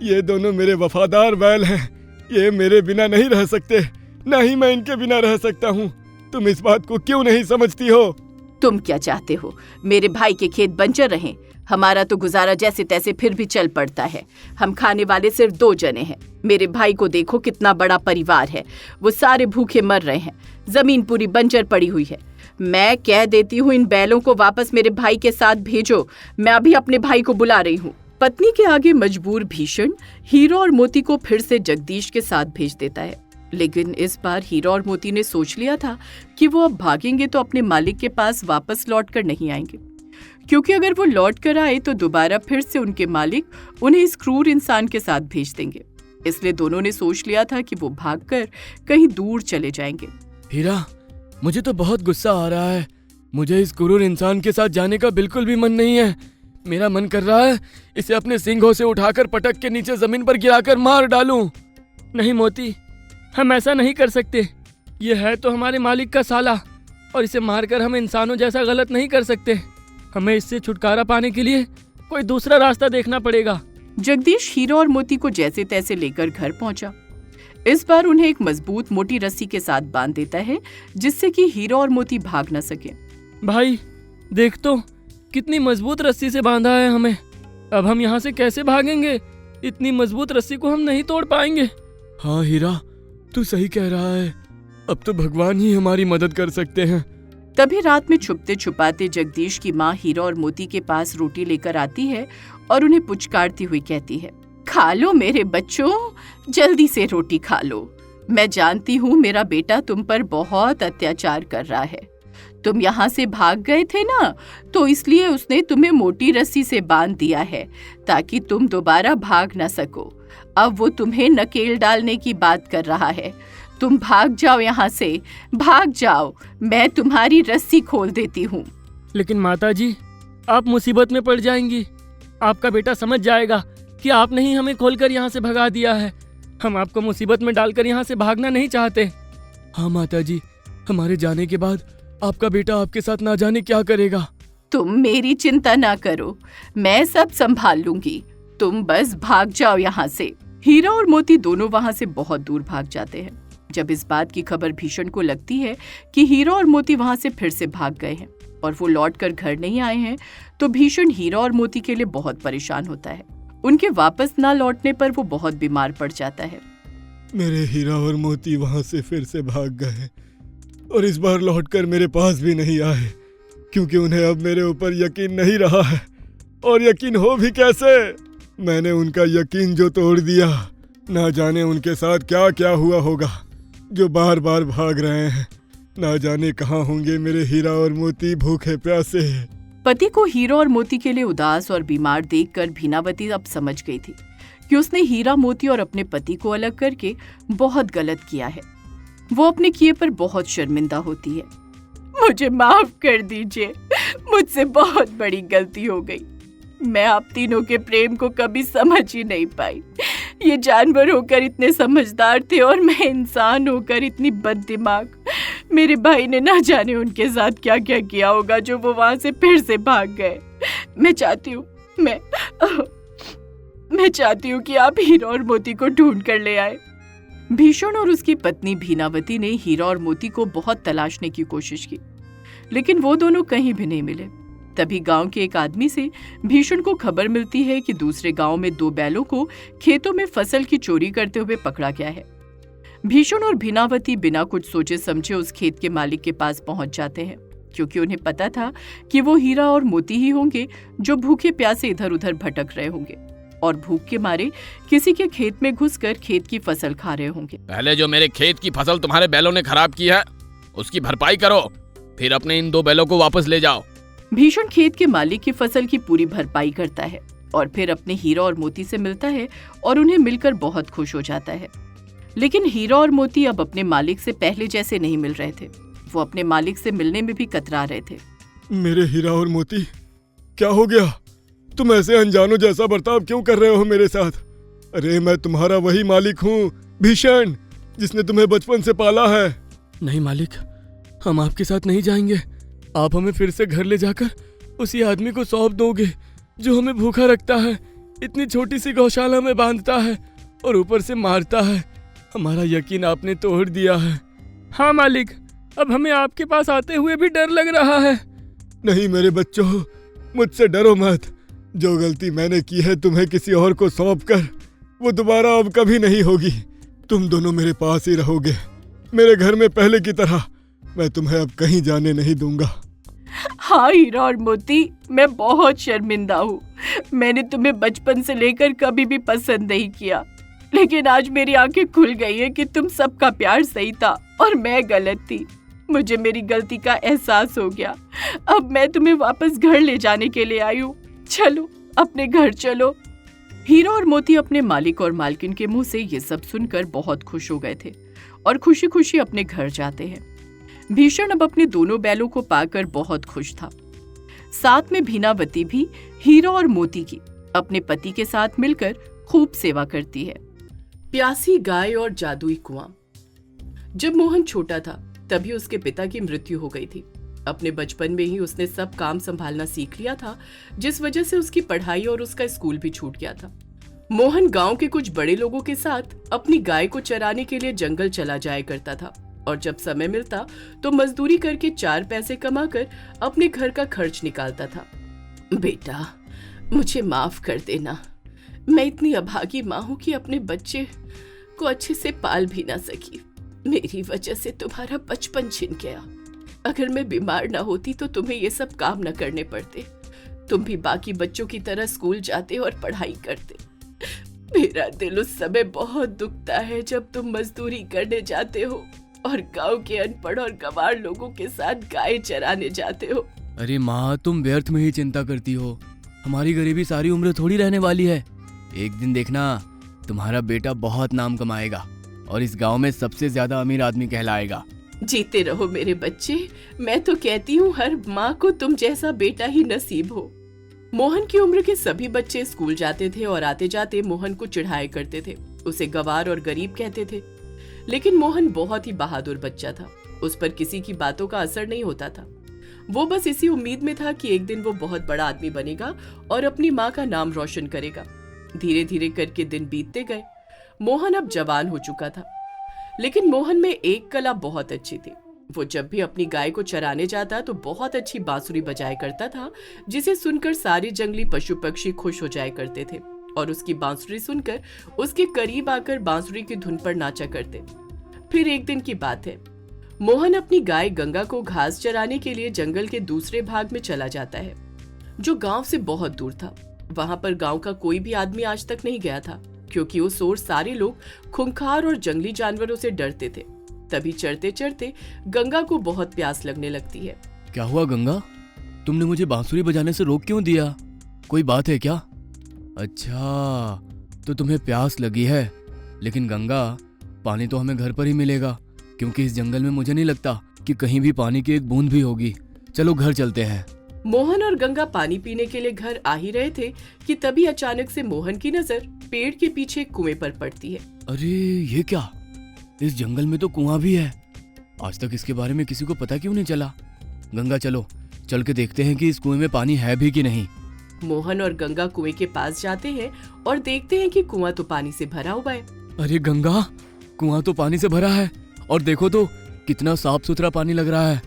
ये दोनों मेरे वफादार बैल हैं। ये मेरे बिना नहीं रह सकते, ना ही मैं इनके बिना रह सकता हूँ। तुम इस बात को क्यों नहीं समझती हो? तुम क्या चाहते हो? मेरे भाई के खेत बंजर रहें? हमारा तो गुजारा जैसे तैसे फिर भी चल पड़ता है। हम खाने वाले सिर्फ 2 जने हैं। मेरे भाई को देखो, कितना बड़ा परिवार है। वो सारे भूखे मर रहे हैं। जमीन पूरी बंजर पड़ी हुई है। मैं कह देती हूँ, इन बैलों को वापस मेरे भाई के साथ भेजो। मैं अभी अपने भाई को बुला रही हूँ। पत्नी के आगे मजबूर भीषण हीरा और मोती को फिर से जगदीश के साथ भेज देता है। लेकिन इस बार हीरा और मोती ने सोच लिया था कि वो अब भागेंगे तो अपने मालिक के पास वापस लौट कर नहीं आएंगे, क्योंकि अगर वो लौट कर आए तो दोबारा फिर से उनके मालिक उन्हें इस क्रूर इंसान के साथ भेज देंगे। इसलिए दोनों ने सोच लिया था कि वो भागकर कहीं दूर चले जाएंगे। हीरा, मुझे तो बहुत गुस्सा आ रहा है। मुझे इस क्रूर इंसान के साथ जाने का बिल्कुल भी मन नहीं है। मेरा मन कर रहा है इसे अपने सींगों से उठाकर पटक के नीचे जमीन पर गिराकर मार डालूं। नहीं मोती, हम ऐसा नहीं कर सकते। ये है तो हमारे मालिक का साला, और इसे मारकर हम इंसानों जैसा गलत नहीं कर सकते। हमें इससे छुटकारा पाने के लिए कोई दूसरा रास्ता देखना पड़ेगा। जगदीश हीरा और मोती को जैसे तैसे लेकर घर पहुंचा। इस बार उन्हें एक मजबूत मोटी रस्सी के साथ बांध देता है, जिससे कि हीरा और मोती भाग न सके। भाई देख तो, कितनी मजबूत रस्सी से बांधा है हमें। अब हम यहाँ से कैसे भागेंगे? इतनी मजबूत रस्सी को हम नहीं तोड़ पाएंगे। हाँ हीरा, तू सही कह रहा है। अब तो भगवान ही हमारी मदद कर सकते हैं। तभी रात में छुपते छुपाते जगदीश की माँ हीरा और मोती के पास रोटी लेकर आती है और उन्हें पुचकारती हुई कहती है, खा लो मेरे बच्चों, जल्दी से रोटी खा लो। मैं जानती हूँ मेरा बेटा तुम पर बहुत अत्याचार कर रहा है। तुम यहाँ से भाग गए थे ना, तो इसलिए उसने तुम्हें मोटी रस्सी से बांध दिया है ताकि तुम दोबारा भाग न सको। अब वो तुम्हें नकेल डालने की बात कर रहा है। तुम भाग जाओ यहाँ से, भाग जाओ, मैं तुम्हारी रस्सी खोल देती हूँ। लेकिन माताजी, आप मुसीबत में पड़ जाएंगी। आपका बेटा समझ जाएगा कि आपने ही हमें खोलकर यहाँ से भगा दिया है। हम आपको मुसीबत में डालकर यहाँ से भागना नहीं चाहते। हाँ माताजी, हमारे जाने के बाद आपका बेटा आपके साथ ना जाने क्या करेगा। तुम मेरी चिंता ना करो, मैं सब संभाल लूंगी। तुम बस भाग जाओ यहाँ से। हीरा और मोती दोनों वहाँ से बहुत दूर भाग जाते हैं। जब इस बात की खबर भीषण को लगती है कि हीरा और मोती वहाँ से फिर से भाग गए हैं और वो लौटकर घर नहीं आए हैं, तो भीषण हीरा और मोती के लिए बहुत परेशान होता है। उनके वापस ना लौटने पर वो बहुत बीमार पड़ जाता है। मेरे हीरा और मोती वहां से फिर से भाग गए और इस बार लौटकर मेरे पास भी नहीं आए, क्योंकि उन्हें अब मेरे ऊपर यकीन नहीं रहा है। और यकीन हो भी कैसे? मैंने उनका यकीन जो तोड़ दिया, ना जाने उनके साथ क्या क्या हुआ होगा जो बार बार भाग रहे हैं। ना जाने कहाँ होंगे मेरे हीरा और मोती भूखे प्यासे। पति को हीरा और मोती के लिए उदास और बीमार देखकर भीनावती अब समझ गई थी कि उसने हीरा, मोती और अपने पति को अलग करके बहुत गलत किया है। वो अपने किए पर बहुत शर्मिंदा होती है। मुझे माफ कर दीजिए, मुझसे बहुत बड़ी गलती हो गई। मैं आप तीनों के प्रेम को कभी समझ ही नहीं पाई। ये जानवर होकर इतने समझदार थे और मैं इंसान होकर इतनी बददिमाग। मेरे भाई ने ना जाने उनके साथ क्या क्या किया होगा जो वो वहां से फिर से भाग गए। मैं चाहती हूँ कि आप हीरा और मोती को ढूंढ कर ले आए। भीषण और उसकी पत्नी भीनावती ने हीरा और मोती को बहुत तलाशने की कोशिश की, लेकिन वो दोनों कहीं भी नहीं मिले। तभी गांव के एक आदमी से भीषण को खबर मिलती है कि दूसरे गांव में 2 बैलों को खेतों में फसल की चोरी करते हुए पकड़ा गया है। भीषण और भीनावती बिना कुछ सोचे समझे उस खेत के मालिक के पास पहुंच जाते हैं, क्योंकि उन्हें पता था कि वो हीरा और मोती ही होंगे जो भूखे प्यासे इधर उधर भटक रहे होंगे और भूख के मारे किसी के खेत में घुसकर खेत की फसल खा रहे होंगे। पहले जो मेरे खेत की फसल तुम्हारे बैलों ने खराब की है उसकी भरपाई करो, फिर अपने इन 2 बैलों को वापस ले जाओ। भीषण खेत के मालिक की फसल की पूरी भरपाई करता है और फिर अपने हीरा और मोती से मिलता है और उन्हें मिलकर बहुत खुश हो जाता है। लेकिन हीरा और मोती अब अपने मालिक से पहले जैसे नहीं मिल रहे थे। वो अपने मालिक से मिलने में भी कतरा रहे थे। मेरे हीरा और मोती, क्या हो गया? तुम ऐसे अनजानों जैसा बर्ताव क्यों कर रहे हो मेरे साथ? अरे मैं तुम्हारा वही मालिक हूँ, भीषण, जिसने तुम्हें बचपन से पाला है। नहीं मालिक, हम आपके साथ नहीं जाएंगे। आप हमें फिर से घर ले जाकर उसी आदमी को सौंप दोगे जो हमें भूखा रखता है, इतनी छोटी सी गौशाला में बांधता है और ऊपर से मारता है। हमारा यकीन आपने तोड़ दिया है। हाँ मालिक, अब हमें आपके पास आते हुए भी डर लग रहा है। नहीं मेरे बच्चों, मुझसे डरो मत। जो गलती मैंने की है तुम्हें किसी और को सौंप कर, वो दोबारा अब कभी नहीं होगी। तुम दोनों मेरे पास ही रहोगे, मेरे घर में पहले की तरह। मैं तुम्हें अब कहीं जाने नहीं दूंगा। हाँ हीरा और मोती, मैं बहुत शर्मिंदा हूँ। मैंने तुम्हें बचपन से लेकर कभी भी पसंद नहीं किया, लेकिन आज मेरी आंखें खुल गई है कि तुम सबका प्यार सही था और मैं गलत थी। मुझे मेरी गलती का एहसास हो गया। अब मैं तुम्हें वापस घर ले जाने के लिए आई हूँ। चलो अपने घर चलो। हीरा और मोती अपने मालिक और मालकिन के मुंह से ये सब सुनकर बहुत खुश हो गए थे और खुशी खुशी अपने घर जाते हैं। भीषण अब अपने दोनों बैलों को पाकर बहुत खुश था। साथ में भीनावती भी हीरा और मोती की अपने पति के साथ मिलकर खूब सेवा करती है। प्यासी गाय और जादुई कुआं। जब मोहन छोटा था तभी उसके पिता की मृत्यु हो गई थी। अपने बचपन में ही उसने सब काम संभालना सीख लिया था, जिस वजह से उसकी पढ़ाई और उसका स्कूल भी छूट गया था। मोहन गांव के कुछ बड़े लोगों के साथ अपनी गाय को चराने के लिए जंगल चला जाया करता था और जब समय मिलता तो मजदूरी करके 4 पैसे कमाकर अपने घर का खर्च निकालता था। बेटा, मुझे माफ कर देना। मैं इतनी अभागी माँ हूँ कि अपने बच्चे को अच्छे से पाल भी ना सकी। मेरी वजह से तुम्हारा बचपन छिन गया। अगर मैं बीमार ना होती तो तुम्हें ये सब काम न करने पड़ते। तुम भी बाकी बच्चों की तरह स्कूल जाते और पढ़ाई करते। मेरा दिल उस समय बहुत दुखता है जब तुम मजदूरी करने जाते हो और गांव के अनपढ़ और गंवार लोगों के साथ गाय चराने जाते हो। अरे माँ, तुम व्यर्थ में ही चिंता करती हो। हमारी गरीबी सारी उम्र थोड़ी रहने वाली है। एक दिन देखना, तुम्हारा बेटा बहुत नाम कमाएगा और इस गांव में सबसे ज्यादा अमीर आदमी कहलाएगा। जीते रहो मेरे बच्चे। मैं तो कहती हूँ हर माँ को तुम जैसा बेटा ही नसीब हो। मोहन की उम्र के सभी बच्चे स्कूल जाते थे और आते जाते मोहन को चिढ़ाया करते थे, उसे गंवार और गरीब कहते थे। लेकिन मोहन बहुत ही बहादुर बच्चा था। उस पर किसी की बातों का असर नहीं होता था। वो बस इसी उम्मीद में था कि एक दिन वो बहुत बड़ा आदमी बनेगा और अपनी माँ का नाम रोशन करेगा। धीरे धीरे करके दिन बीतते गए। मोहन अब जवान हो चुका था, लेकिन मोहन में एक कला बहुत अच्छी थी। वो जब भी अपनी गाय को चराने जाता तो बहुत अच्छी बांसुरी बजाया करता था, जिसे सुनकर सारे जंगली पशु पक्षी खुश हो जाया करते थे और उसकी बांसुरी सुनकर उसके करीब आकर बांसुरी की धुन पर नाचा करते। फिर एक दिन की बात है, मोहन अपनी गाय गंगा को घास चराने के लिए जंगल के दूसरे भाग में चला जाता है, जो गांव से बहुत दूर था। वहां पर गांव का कोई भी आदमी आज तक नहीं गया था, क्योंकि उस ओर सारे लोग खूंखार और जंगली जानवरों से डरते थे। तभी चढ़ते चढ़ते गंगा को बहुत प्यास लगने लगती है। क्या हुआ गंगा, तुमने मुझे बांसुरी बजाने से रोक क्यों दिया? कोई बात है क्या? अच्छा, तो तुम्हें प्यास लगी है। लेकिन गंगा, पानी तो हमें घर पर ही मिलेगा, क्योंकि इस जंगल में मुझे नहीं लगता कि कहीं भी पानी की एक बूंद भी होगी। चलो घर चलते हैं। मोहन और गंगा पानी पीने के लिए घर आ ही रहे थे कि तभी अचानक से मोहन की नजर पेड़ के पीछे कुएं पर पड़ती है। अरे ये क्या, इस जंगल में तो कुआं भी है। आज तक इसके बारे में किसी को पता क्यों नहीं चला। गंगा चलो, चल के देखते हैं कि इस कुएं में पानी है भी कि नहीं। मोहन और गंगा कुएं के पास जाते हैं और देखते हैं कि कुआं तो पानी से भरा हुआ है। अरे गंगा, कुआं तो पानी से भरा है और देखो तो कितना साफ सुथरा पानी लग रहा है।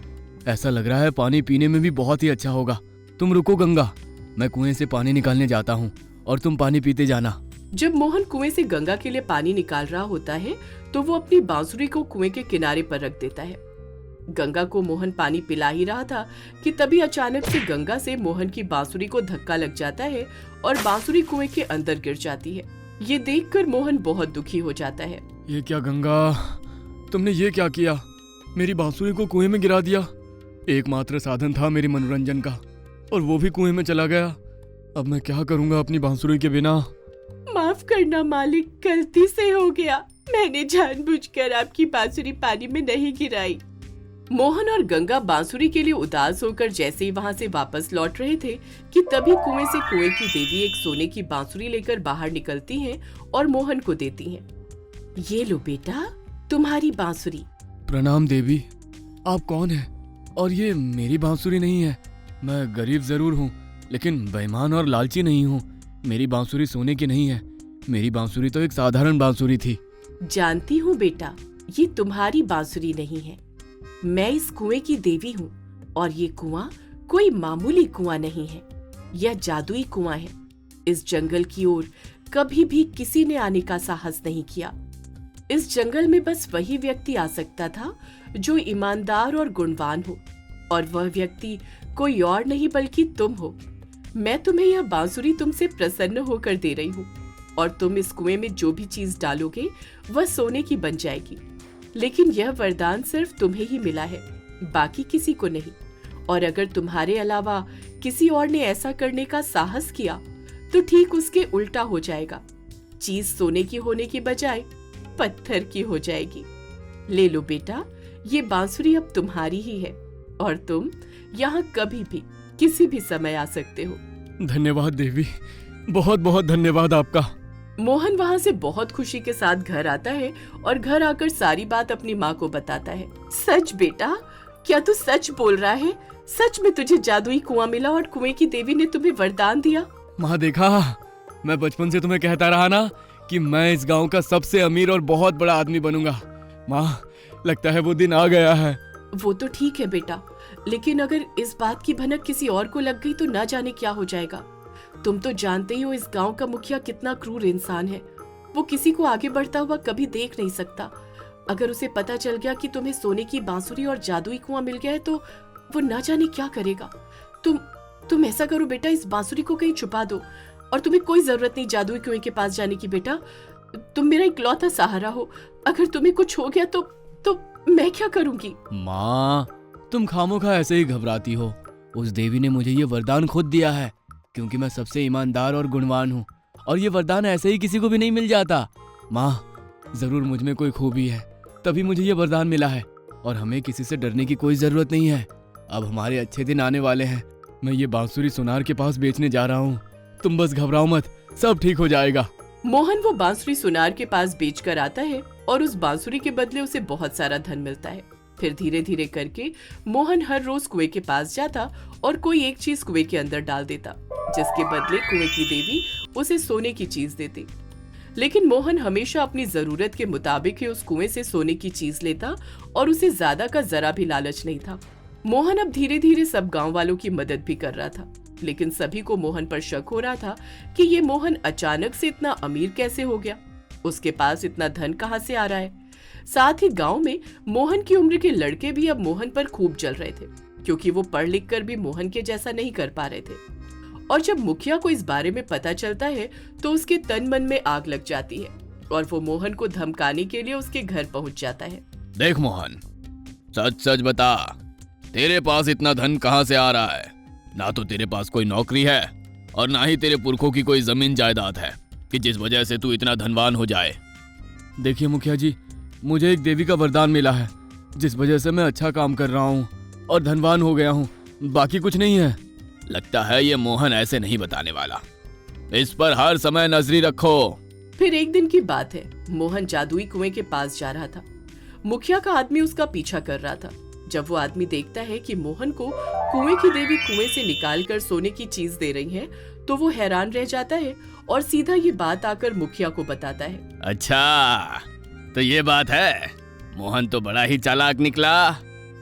ऐसा लग रहा है पानी पीने में भी बहुत ही अच्छा होगा। तुम रुको गंगा, मैं कुएं से पानी निकालने जाता हूँ और तुम पानी पीते जाना। जब मोहन कुएं से गंगा के लिए पानी निकाल रहा होता है तो वो अपनी बांसुरी को कुएं के किनारे पर रख देता है। गंगा को मोहन पानी पिला ही रहा था कि तभी अचानक से गंगा से मोहन की बांसुरी को धक्का लग जाता है और बांसुरी कुएं के अंदर गिर जाती है। ये देखकर मोहन बहुत दुखी हो जाता है। ये क्या गंगा, तुमने ये क्या किया, मेरी बांसुरी को कुएं में गिरा दिया। एकमात्र साधन था मेरे मनोरंजन का और वो भी कुएं में चला गया। अब मैं क्या करूंगा अपनी बांसुरी के बिना। माफ करना मालिक, गलती से हो गया। मैंने जानबूझकर आपकी बांसुरी पानी में नहीं गिराई। मोहन और गंगा बांसुरी के लिए उदास होकर जैसे ही वहां से वापस लौट रहे थे कि तभी कुएं से कुएं की देवी एक सोने की बांसुरी लेकर बाहर निकलती हैं और मोहन को देती हैं। ये लो बेटा, तुम्हारी बांसुरी। प्रणाम देवी, आप कौन है? और ये मेरी बांसुरी नहीं है। मैं गरीब जरूर हूँ लेकिन बेईमान और लालची नहीं हूँ। मेरी बांसुरी सोने की नहीं है, मेरी बांसुरी तो एक साधारण बांसुरी थी। जानती हूँ बेटा, ये तुम्हारी बांसुरी नहीं है। मैं इस कुएं की देवी हूँ और ये कुआं कोई मामूली कुआं नहीं है, यह जादुई कुआं है। इस जंगल की ओर कभी भी किसी ने आने का साहस नहीं किया। इस जंगल में बस वही व्यक्ति आ सकता था जो ईमानदार और गुणवान हो, और वह व्यक्ति कोई और नहीं बल्कि तुम हो। मैं तुम्हें यह बांसुरी तुमसे प्रसन्न होकर दे रही हूँ और तुम इस कुएं में जो भी चीज डालोगे वह सोने की बन जाएगी। लेकिन यह वरदान सिर्फ तुम्हें ही मिला है, बाकी किसी को नहीं। और अगर तुम्हारे अलावा किसी और ने ऐसा करने का साहस किया तो ठीक उसके उल्टा हो जाएगा। चीज सोने की होने की बजाय पत्थर की हो जाएगी। ले लो बेटा, ये बांसुरी अब तुम्हारी ही है और तुम यहाँ कभी भी किसी भी समय आ सकते हो। धन्यवाद देवी, बहुत बहुत धन्यवाद आपका। मोहन वहाँ से बहुत खुशी के साथ घर आता है और घर आकर सारी बात अपनी माँ को बताता है। सच बेटा, क्या तू सच बोल रहा है? सच में तुझे जादुई कुआं मिला और कुएं की देवी ने तुम्हें वरदान दिया? माँ देखा, मैं बचपन से तुम्हें कहता रहा ना कि मैं इस गांव का सबसे अमीर और बहुत बड़ा आदमी बनूंगा। माँ, लगता है वो दिन आ गया है। वो तो ठीक है बेटा, लेकिन अगर इस बात की भनक किसी और को लग गई तो ना जाने क्या हो जाएगा। तुम तो जानते ही हो इस गांव का मुखिया कितना क्रूर इंसान है। वो किसी को आगे बढ़ता हुआ कभी देख नहीं सकता। अगर उसे पता चल गया कि तुम्हें सोने की बांसुरी और जादुई कुआं मिल गया है तो वो ना जाने क्या करेगा। तुम ऐसा करो बेटा, इस बांसुरी को कहीं छुपा दो और तुम्हें कोई जरूरत नहीं जादुई कुएं के पास जाने की। बेटा, तुम मेरा इकलौता सहारा हो। अगर तुम्हें कुछ हो गया तो मैं क्या करूंगी? माँ, तुम खामोखा ऐसे ही घबराती हो। उस देवी ने मुझे ये वरदान खुद दिया है क्योंकि मैं सबसे ईमानदार और गुणवान हूँ, और ये वरदान ऐसे ही किसी को भी नहीं मिल जाता। माँ, जरूर मुझ में कोई खूबी है, तभी मुझे ये वरदान मिला है और हमें किसी से डरने की कोई जरूरत नहीं है। अब हमारे अच्छे दिन आने वाले हैं। मैं ये बांसुरी सुनार के पास बेचने जा रहा हूँ, तुम बस घबराओ मत, सब ठीक हो जाएगा। मोहन वो बांसुरी सुनार के पास बेच कर आता है और उस बांसुरी के बदले उसे बहुत सारा धन मिलता है। फिर धीरे धीरे करके मोहन हर रोज कुएं के पास जाता और कोई एक चीज कुएं के अंदर डाल देता, जिसके बदले कुएं की देवी उसे सोने की चीज देती। लेकिन मोहन हमेशा अपनी जरूरत के मुताबिक ही उस कुएं से सोने की चीज लेता और उसे ज्यादा का जरा भी लालच नहीं था। मोहन अब धीरे धीरे सब गांव वालों की मदद भी कर रहा था, लेकिन सभी को मोहन पर शक हो रहा था कि ये मोहन अचानक से इतना अमीर कैसे हो गया, उसके पास इतना धन कहां से आ रहा है। साथ ही गांव में मोहन की उम्र के लड़के भी अब मोहन पर खूब जल रहे थे, क्योंकि वो पढ़ लिख कर भी मोहन के जैसा नहीं कर पा रहे थे। और जब मुखिया को इस बारे में पता चलता है तो उसके तन मन में आग लग जाती है और वो मोहन को धमकाने के लिए उसके घर पहुंच जाता है। देख मोहन, सच सच बता, तेरे पास इतना धन कहाँ से आ रहा है? ना तो तेरे पास कोई नौकरी है और ना ही तेरे पुरखों की कोई जमीन जायदाद है कि जिस वजह से तू इतना धनवान हो जाए। देखिए मुखिया जी, मुझे एक देवी का वरदान मिला है जिस वजह से मैं अच्छा काम कर रहा हूँ और धनवान हो गया हूँ, बाकी कुछ नहीं है। लगता है ये मोहन ऐसे नहीं बताने वाला। इस पर हर समय नजरी रखो। फिर एक दिन की बात है, मोहन जादुई कुएं के पास जा रहा था। मुखिया का आदमी उसका पीछा कर रहा था। जब वो आदमी देखता है कि मोहन को कुएं की देवी कुएं से निकाल कर सोने की चीज दे रही है, तो वो हैरान रह जाता है और सीधा ये बात आकर मुखिया को बताता है। अच्छा, तो ये बात है। मोहन तो बड़ा ही चालाक निकला।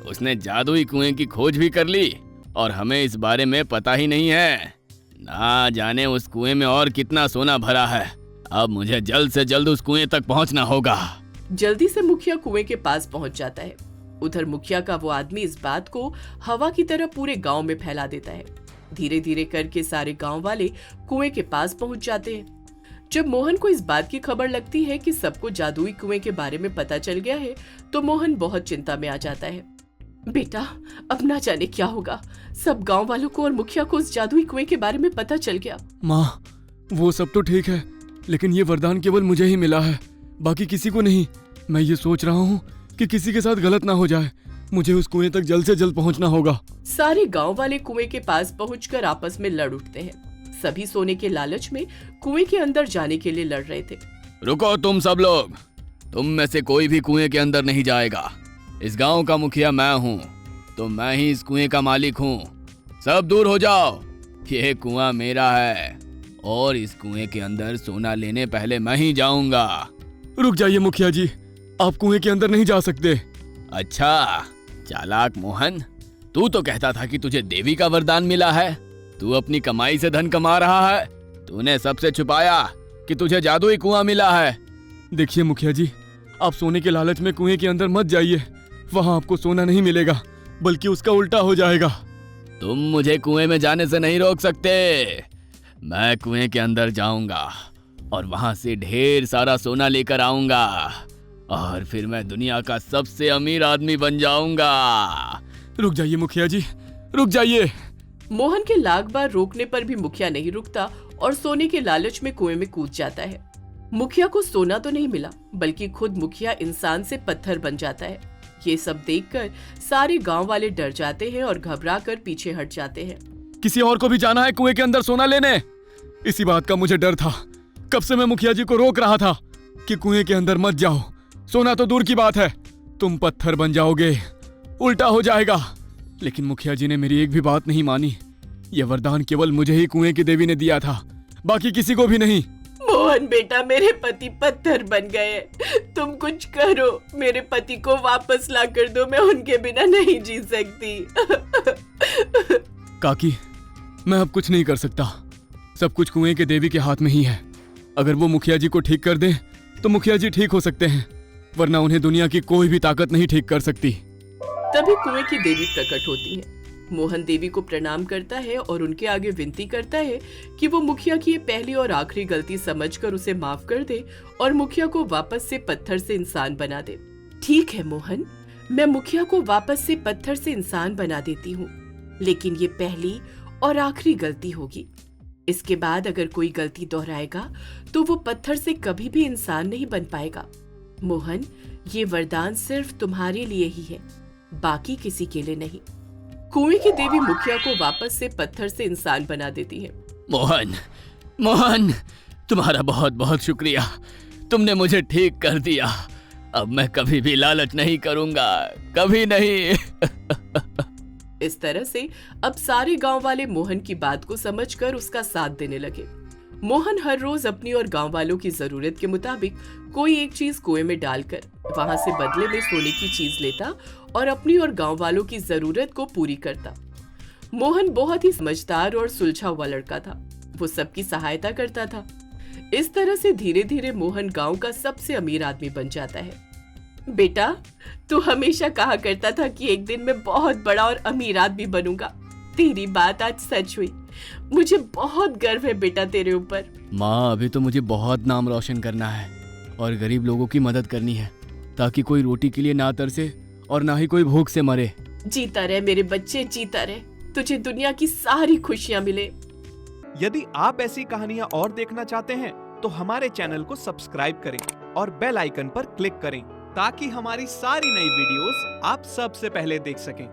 उसने जादुई कुएं की खोज भी कर ली और हमें इस बारे में पता ही नहीं है। ना जाने उस कुएं में और कितना सोना भरा है। अब मुझे जल्द से जल्द उस कुएं तक पहुंचना होगा। जल्दी से मुखिया कुएं के पास पहुंच जाता है। उधर मुखिया का वो आदमी इस बात को हवा की तरह पूरे गांव में फैला देता है। धीरे धीरे करके सारे गांव वाले कुएं के पास पहुंच जाते हैं। जब मोहन को इस बात की खबर लगती है कि सबको जादुई कुएं के बारे में पता चल गया है, तो मोहन बहुत चिंता में आ जाता है। बेटा, अब ना जाने क्या होगा। सब गांव वालों को और मुखिया को उस जादुई कुएं के बारे में पता चल गया। माँ, वो सब तो ठीक है, लेकिन ये वरदान केवल मुझे ही मिला है, बाकी किसी को नहीं। मैं ये सोच रहा हूँ कि किसी के साथ गलत ना हो जाए। मुझे उस कुएं तक जल्द से जल्द पहुँचना होगा। सारे गांव वाले कुएं के पास पहुंचकर आपस में लड़ उठते हैं। सभी सोने के लालच में कुएं के अंदर जाने के लिए लड़ रहे थे। रुको तुम सब लोग, तुम में से कोई भी कुएं के अंदर नहीं जाएगा। इस गांव का मुखिया मैं हूँ, तो मैं ही इस कुएं का मालिक हूँ। सब दूर हो जाओ, ये कुआं मेरा है और इस कुएं के अंदर सोना लेने पहले मैं ही जाऊंगा। रुक जाइए मुखिया जी, आप कुएं के अंदर नहीं जा सकते। अच्छा चालाक मोहन, तू तो कहता था कि तुझे देवी का वरदान मिला है। तू अपनी कमाई से धन कमा रहा है। तूने सबसे छुपाया कि तुझे जादुई कुआं मिला है। देखिए मुखिया जी, आप सोने के लालच में कुएं के अंदर मत जाइए। वहाँ आपको सोना नहीं मिलेगा, बल्कि उसका उल्टा हो जाएगा। तुम मुझे कुएं में जाने से नहीं रोक सकते। मैं कुएं के अंदर जाऊंगा और वहां से ढेर सारा सोना लेकर आऊंगा और फिर मैं दुनिया का सबसे अमीर आदमी बन जाऊंगा। रुक जाइए मुखिया जी, रुक जाइए। मोहन के लाख बार रोकने पर भी मुखिया नहीं रुकता और सोने के लालच में कुएं में कूद जाता है। मुखिया को सोना तो नहीं मिला, बल्कि खुद मुखिया इंसान से पत्थर बन जाता है। ये सब देखकर सारे गांव वाले डर जाते हैं और घबरा कर पीछे हट जाते हैं। किसी और को भी जाना है कुएं के अंदर सोना लेने? इसी बात का मुझे डर था। कब से मैं मुखिया जी को रोक रहा था कि कुएं के अंदर मत जाओ। सोना तो दूर की बात है, तुम पत्थर बन जाओगे, उल्टा हो जाएगा। लेकिन मुखिया जी ने मेरी एक भी बात नहीं मानी। यह वरदान केवल मुझे ही कुएं की देवी ने दिया था, बाकी किसी को भी नहीं। मोहन बेटा, मेरे पति पत्थर बन गए। तुम कुछ करो, मेरे पति को वापस ला कर दो। मैं उनके बिना नहीं जी सकती। काकी, मैं अब कुछ नहीं कर सकता। सब कुछ कुएं के देवी के हाथ में ही है। अगर वो मुखिया जी को ठीक कर दे तो मुखिया जी ठीक हो सकते हैं, वरना उन्हें दुनिया की कोई भी ताकत नहीं ठीक कर सकती। तभी कुएं की देवी प्रकट होती है। मोहन देवी को प्रणाम करता है और उनके आगे विनती करता है कि वो मुखिया की ये पहली और आखिरी गलती समझकर उसे माफ कर दे और मुखिया को वापस से पत्थर से इंसान बना दे। ठीक है मोहन, मैं मुखिया को वापस से पत्थर से इंसान बना देती हूँ, लेकिन ये पहली और आखिरी गलती होगी। इसके बाद अगर कोई गलती दोहराएगा तो वो पत्थर से कभी भी इंसान नहीं बन पाएगा। मोहन, ये वरदान सिर्फ तुम्हारे लिए ही है, बाकी किसी के लिए नहीं। कुएं की देवी मुखिया को वापस से पत्थर से इंसान बना देती है। मोहन, मोहन, तुम्हारा बहुत बहुत शुक्रिया। तुमने मुझे ठीक कर दिया। अब मैं कभी भी लालच नहीं करूंगा, कभी नहीं। इस तरह से अब सारे गांव वाले मोहन की बात को समझकर उसका साथ देने लगे। मोहन हर रोज अपनी और गांव वालों की जरूरत के मुताबिक कोई एक चीज कुएं में डालकर वहां से बदले में सोने की चीज लेता और अपनी और गांव वालों की जरूरत को पूरी करता। मोहन बहुत ही समझदार और सुलझा हुआ लड़का था। वो सबकी सहायता करता था। इस तरह से धीरे धीरे मोहन गांव का सबसे अमीर आदमी बन जाता है। बेटा, तू हमेशा कहा करता था कि एक दिन मैं बहुत बड़ा और अमीर आदमी बनूंगा। तेरी बात आज सच हुई। मुझे बहुत गर्व है बेटा तेरे ऊपर। माँ, अभी तो मुझे बहुत नाम रोशन करना है और गरीब लोगों की मदद करनी है, ताकि कोई रोटी के लिए ना तरसे और ना ही कोई भूख से मरे। जीता रहे मेरे बच्चे, जीता रहे। तुझे दुनिया की सारी खुशियाँ मिले। यदि आप ऐसी कहानियां और देखना चाहते हैं तो हमारे चैनल को सब्सक्राइब करें और बेल आइकन पर क्लिक करें, ताकि हमारी सारी नई वीडियोस आप सबसे पहले देख सकें।